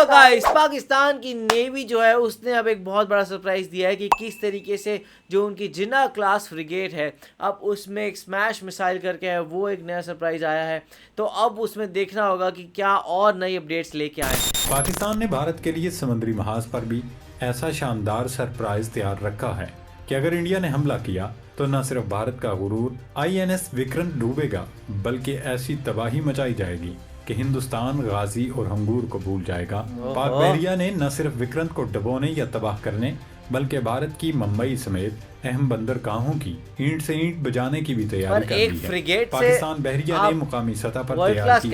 Hello guys, Pakistan की navy जो है उसने अब एक बहुत बड़ा सरप्राइज दिया है कि किस तरीके से जो उनकी जिन्ना क्लास फ्रिगेट है अब उसमें एक स्मैश मिसाइल करके है, वो एक नया सरप्राइज आया है। तो अब उसमें देखना होगा कि क्या और नई अपडेट्स लेके आए। पाकिस्तान ने भारत के लिए समुद्री महाज पर भी ऐसा शानदार सरप्राइज तैयार रखा है कि अगर इंडिया ने हमला किया तो न सिर्फ भारत का गुरूर INS विक्रांत डूबेगा, बल्कि ऐसी तबाही मचाई जाएगी कि हिंदुस्तान गाजी और हंगूर को भूल जाएगा। पाक बहरिया ने न सिर्फ विक्रांत को डबोने या तबाह करने बल्कि भारत की मुंबई समेत अहम बंदरगाहों की ईंट से ईंट बजाने की भी तैयारी कर ली है। पाकिस्तान बहरिया ने मुकामी सतह पर तैयार की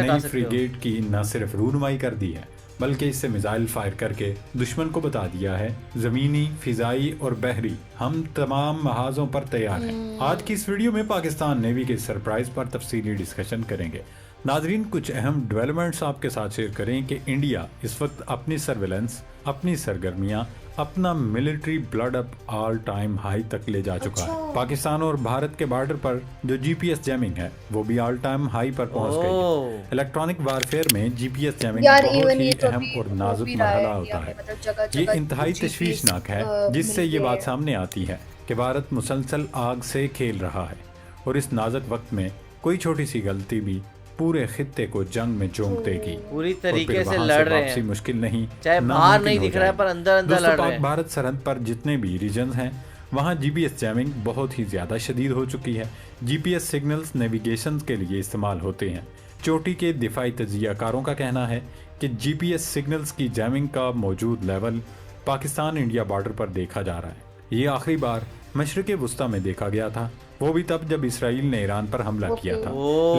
नई फ्रिगेट की न सिर्फ रूनुमाई कर दी है, बल्कि इससे मिसाइल फायर करके दुश्मन को बता दिया है जमीनी, फिजाई और बहरी हम तमाम महाजों पर तैयार हैं। आज की इस वीडियो में पाकिस्तान नेवी के सरप्राइज पर तफसीली डिस्कशन करेंगे। नाजरीन, कुछ अहम डेवलपमेंट्स आपके साथ शेयर करें कि इंडिया इस वक्त अपनी सर्वेलेंस, अपनी सरगर्मियां, अपना military blood up all time high तक ले जा चुका है। पाकिस्तान और भारत के बॉर्डर पर जो GPS जैमिंग है वो भी ऑल टाइम हाई पर पहुंच गई है। इलेक्ट्रॉनिक वारफेयर में GPS जैमिंग बहुत ही अहम और नाजुक मरहला होता है। ये इंतहाई तशवीशनाक है, जिससे ये बात सामने आती है कि भारत मुसलसल आग से खेल रहा है और इस नाजुक वक्त में कोई छोटी सी गलती भी पूरे खित्ते को जंग में झोंक देगी। पूरी तरीके से लड़ रहे हैं, मुश्किल नहीं, चाहे बाहर नहीं दिख रहा है पर अंदर अंदर लड़ रहे हैं। भारत सरहद पर जितने भी रीजन हैं वहाँ GPS जैमिंग बहुत ही ज्यादा शदीद हो चुकी है। GPS सिग्नल्स नेविगेशन के लिए इस्तेमाल होते हैं। चोटी के दिफाई तजियाकारों का कहना है कि GPS सिग्नल्स की जैमिंग का मौजूद लेवल पाकिस्तान इंडिया बॉर्डर पर देखा जा रहा है। ये आखिरी बार मशरिक़ वुस्ता में देखा गया था, वो भी तब जब इसराइल ने ईरान पर हमला किया था।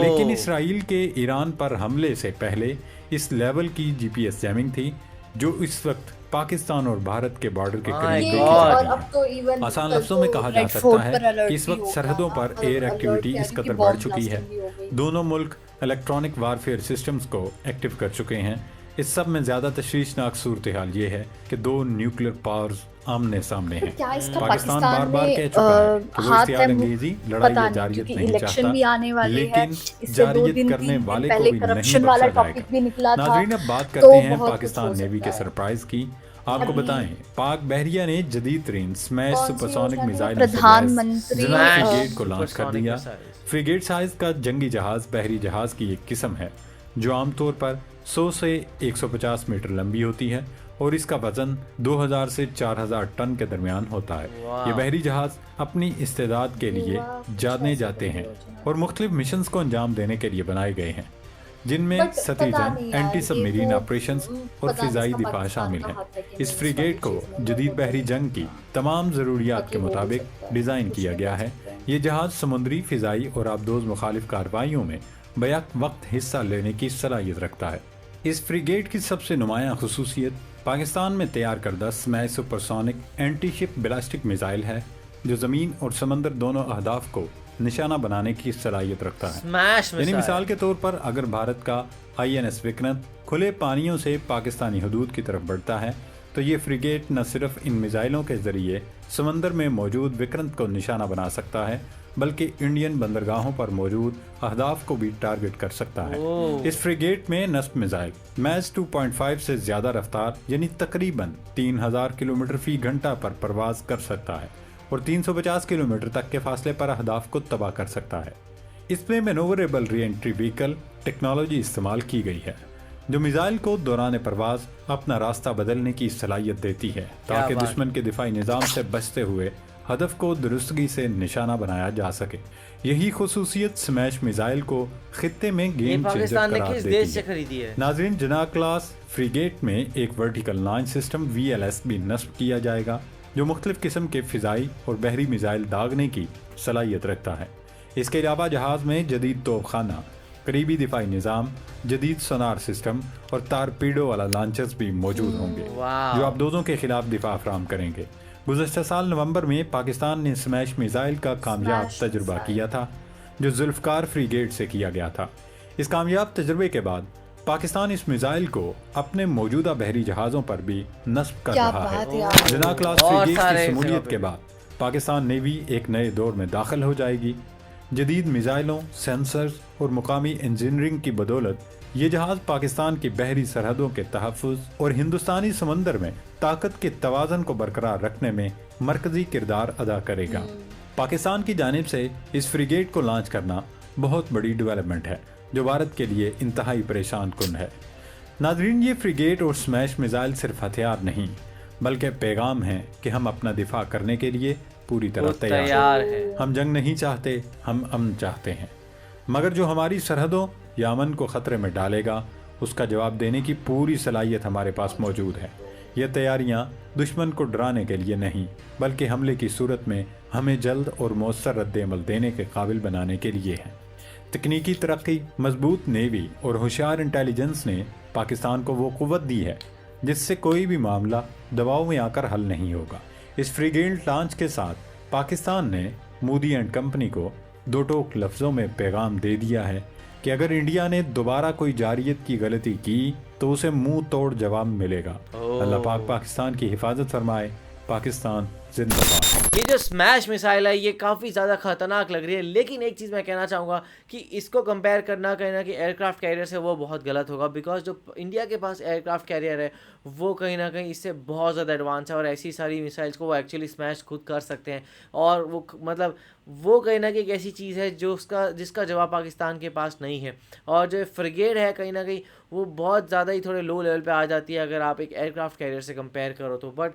लेकिन इसराइल के ईरान पर हमले से पहले इस लेवल की GPS जैमिंग थी जो इस वक्त पाकिस्तान और भारत के बॉर्डर के करीब देखी जा रही है। आसान लफ्जों में कहा जा सकता है कि इस वक्त सरहदों पर एयर एक्टिविटी इस कदर बढ़ चुकी है, दोनों मुल्क इलेक्ट्रॉनिक वारफेयर सिस्टम्स को एक्टिव कर चुके हैं। इस सब में ज्यादा तशवीशनाक सूरत हाल ये है कि दो न्यूक्लियर पावर्स आमने सामने हैं। पाकिस्तान बार बार कह चुका है कि वो इश्तियाल-अंगेज़ी लड़ाई या जारियत नहीं चाहता, लेकिन जारियत करने वाले को भी नहीं बख्शा जाएगा। नाज़रीन, अब बात करते हैं पाकिस्तान नेवी के सरप्राइज की। आपको बताएं, पाक बहरिया ने जदीद तरीन स्मैश सुपरसोनिक मिसाइल फ्रिगेट को लॉन्च कर दिया। फ्रिगेट साइज का जंगी जहाज बहरी जहाज की एक किस्म है जो आमतौर पर 100 से 150 मीटर लंबी होती है और इसका वजन 2000 से 4000 टन के दरमियान होता है। ये बहरी जहाज अपनी इस्तेदाद के लिए जाने जाते हैं और मुख्तलिफ मिशंस को अंजाम देने के लिए बनाए गए हैं, जिनमें सतही जंग, एंटी सबमरीन ऑपरेशंस और फिजाई दिफा शामिल है। इस फ्रिगेट को जदीद बहरी जंग की तमाम ज़रूरियात के मुताबिक डिज़ाइन किया गया है। ये जहाज समुद्री, फिजाई और आबदोज मुखालिफ कार्रवाइयों में बैक वक्त हिस्सा लेने की सलाहियत रखता है। इस फ्रिगेट की सबसे नुमायां खुसूसियत पाकिस्तान में तैयार करदा smash supersonic anti ship ballistic missile है जो ज़मीन और समंदर दोनों अहदाफ को निशाना बनाने की सलाहियत रखता है। यानी मिसाल के तौर पर अगर भारत का INS विक्रांत खुले पानियों से पाकिस्तानी हदूद की तरफ बढ़ता है तो ये फ्रिगेट न सिर्फ इन मिसाइलों के जरिए समंदर में मौजूद विक्रांत को निशाना बना सकता है, बल्कि इंडियन बंदरगाहों पर मौजूद अहदाफ को भी टारगेट कर सकता है। इस फ्रिगेट में नस्ब मिसाइल मैच 2.5 से ज्यादा रफ्तार यानी तकरीबन 3000 किलोमीटर फी घंटा पर परवाज कर सकता है और 350 किलोमीटर तक के फासले पर अहदाफ को तबाह कर सकता है। इसमें मैनोवरेबल री एंट्री व्हीकल टेक्नोलॉजी इस्तेमाल की गई है जो मिसाइल को दौरान परवाज अपना रास्ता बदलने की सलाहियत देती है ताकि दुश्मन के दिफाई निज़ाम से बचते हुए हदफ को दुरुस्तगी से निशाना बनाया जा सके। यही खुसूसियत स्मैश मिसाइल को खित्ते में गेम चेंजर करार देती है। नाज़रीन, जिन्ना क्लास फ्रिगेट में एक वर्टिकल लॉन्च सिस्टम VLS भी नस्ब किया जाएगा जो मुख्तलिफ किस्म के फिजाई और बहरी मिसाइल दागने की सलाहियत रखता है। इसके अलावा जहाज में जदीद तोपखाना, करीबी दिफाई निज़ाम, जदीद सोनार सिस्टम और तारपीडो वाला लॉन्चर्स भी मौजूद होंगे जो आबदोजों के खिलाफ दिफा फराहम करेंगे। गुज़श्ता साल नवंबर में पाकिस्तान ने स्मैश मिसाइल का कामयाब तजुर्बा किया था जो जुल्फ़कार फ्रिगेट से किया गया था। इस कामयाब तजुर्बे के बाद पाकिस्तान इस मिसाइल को अपने मौजूदा बहरी जहाज़ों पर भी नस्ब कर रहा है। जिन्ना क्लास फ्रिगेट की शमूलियत के बाद पाकिस्तान नेवी एक नए दौर में दाखिल हो जाएगी। जदीद मिसाइलों, सेंसर्स और मुकामी इंजीनियरिंग की बदौलत ये जहाज पाकिस्तान की बहरी सरहदों के तहफ़्फ़ुज़ और हिंदुस्तानी समंदर में ताकत के तवाज़न को बरकरार रखने में मरकजी किरदार अदा करेगा। पाकिस्तान की जानिब से इस फ्रिगेट को लॉन्च करना बहुत बड़ी डेवलपमेंट है जो भारत के लिए इंतहाई परेशान कुन है। नाजरीन, ये फ्रिगेट और स्मैश मिसाइल सिर्फ हथियार नहीं बल्कि पैगाम है कि हम अपना दिफा करने के लिए पूरी तरह तैयार हैं। हम जंग नहीं चाहते, हम अमन चाहते हैं, मगर जो हमारी सरहदों या अमन को ख़तरे में डालेगा उसका जवाब देने की पूरी सलाहियत हमारे पास मौजूद है। ये तैयारियां दुश्मन को डराने के लिए नहीं बल्कि हमले की सूरत में हमें जल्द और मौसर रद्द-ए-अमल देने के काबिल बनाने के लिए हैं। तकनीकी तरक्की, मजबूत नेवी और होशियार इंटेलिजेंस ने पाकिस्तान को वो क़ुव्वत दी है जिससे कोई भी मामला दबाव में आकर हल नहीं होगा। इस फ्रिगेट लॉन्च के साथ पाकिस्तान ने मूडी एंड कंपनी को दो टोक लफ्ज़ों में पैगाम दे दिया है कि अगर इंडिया ने दोबारा कोई जारियत की गलती की तो उसे मुंह तोड़ जवाब मिलेगा। अल्लाह पाक पाकिस्तान की हिफाजत फरमाए। पाकिस्तान जिंदाबाद। ये जो स्मैश मिसाइल है ये काफ़ी ज़्यादा खतरनाक लग रही है, लेकिन एक चीज़ मैं कहना चाहूँगा कि इसको कंपेयर करना कहीं ना कहीं एयरक्राफ्ट कैरियर से वो बहुत गलत होगा, बिकॉज जो इंडिया के पास एयरक्राफ्ट कैरियर है वो कहीं ना कहीं इससे बहुत ज़्यादा एडवांस है और ऐसी सारी मिसाइल्स को वो एक्चुअली स्मैश खुद कर सकते हैं। और वो मतलब वो कहीं ना कहीं एक ऐसी चीज़ है जो जिसका जवाब पाकिस्तान के पास नहीं है। और जो फ्रिगेट है कहीं ना कहीं वो बहुत ज़्यादा ही थोड़े लो लेवल पे आ जाती है अगर आप एक एयरक्राफ्ट कैरियर से कंपेयर करो तो। बट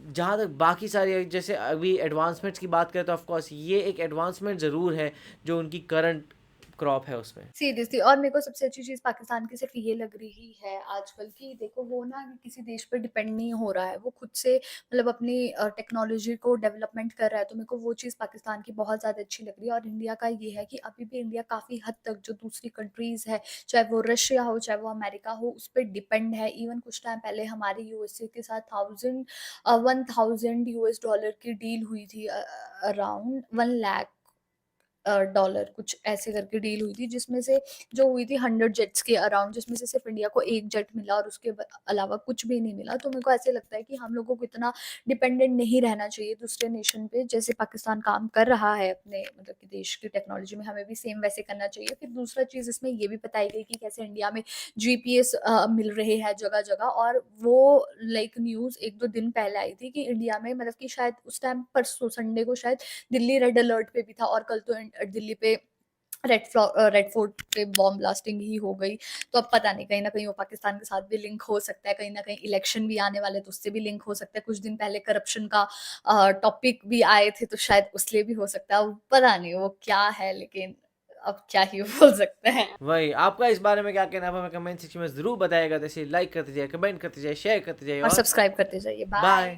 जहाँ तक बाकी सारी जैसे अभी एडवांसमेंट्स की बात करें तो ऑफ कोर्स ये एक एडवांसमेंट ज़रूर है जो उनकी करंट क्रॉप है उसमें। सीरियसली, और मेरे को सबसे अच्छी चीज़ पाकिस्तान की सिर्फ ये लग रही है आजकल की, देखो वो ना किसी देश पर डिपेंड नहीं हो रहा है, वो खुद से मतलब अपनी टेक्नोलॉजी को डेवलपमेंट कर रहा है। तो मेरे को वो चीज़ पाकिस्तान की बहुत ज़्यादा अच्छी लग रही है। और इंडिया का ये है कि अभी भी इंडिया काफ़ी हद तक जो दूसरी कंट्रीज़ है, चाहे वो रशिया हो चाहे वो अमेरिका हो, उस पर डिपेंड है। इवन कुछ टाइम पहले हमारी यूएसए के साथ 1000 यूएस डॉलर की डील हुई थी, अराउंड 1 लाख डॉलर कुछ ऐसे करके डील हुई थी, जिसमें से जो हुई थी 100 जेट्स के अराउंड, जिसमें से सिर्फ इंडिया को 1 जेट मिला और उसके अलावा कुछ भी नहीं मिला। तो मेरे को ऐसे लगता है कि हम लोगों को इतना डिपेंडेंट नहीं रहना चाहिए दूसरे नेशन पे। जैसे पाकिस्तान काम कर रहा है अपने मतलब कि देश की टेक्नोलॉजी में, हमें भी सेम वैसे करना चाहिए। फिर दूसरा चीज़ इसमें ये भी बताई गई कि कैसे इंडिया में जीपीएस मिल रहे हैं जगह जगह। और वो लाइक न्यूज़ 1-2 दिन पहले आई थी कि इंडिया में मतलब कि शायद उस टाइम परसों संडे को शायद दिल्ली रेड अलर्ट पे भी था, और कल तो दिल्ली पे रेड फोर्ट पे बॉम्ब ब्लास्टिंग ही हो गई। तो अब पता नहीं, कहीं ना कहीं वो पाकिस्तान के साथ भी लिंक हो सकता है, कहीं ना कहीं इलेक्शन भी आने वाले तो उससे भी लिंक हो सकता है। कुछ दिन पहले करप्शन का टॉपिक भी आए थे तो शायद उसलिए भी हो सकता है। अब पता नहीं वो क्या है, लेकिन अब क्या ही बोल सकते हैं। वही आपका इस बारे में क्या कहना है हमें कमेंट सेक्शन में ज़रूर बताइएगा। जैसे लाइक करते जाइए, कमेंट करते जाइए, शेयर करते जाइए और और सब्सक्राइब करते जाइए। बाय। बाय।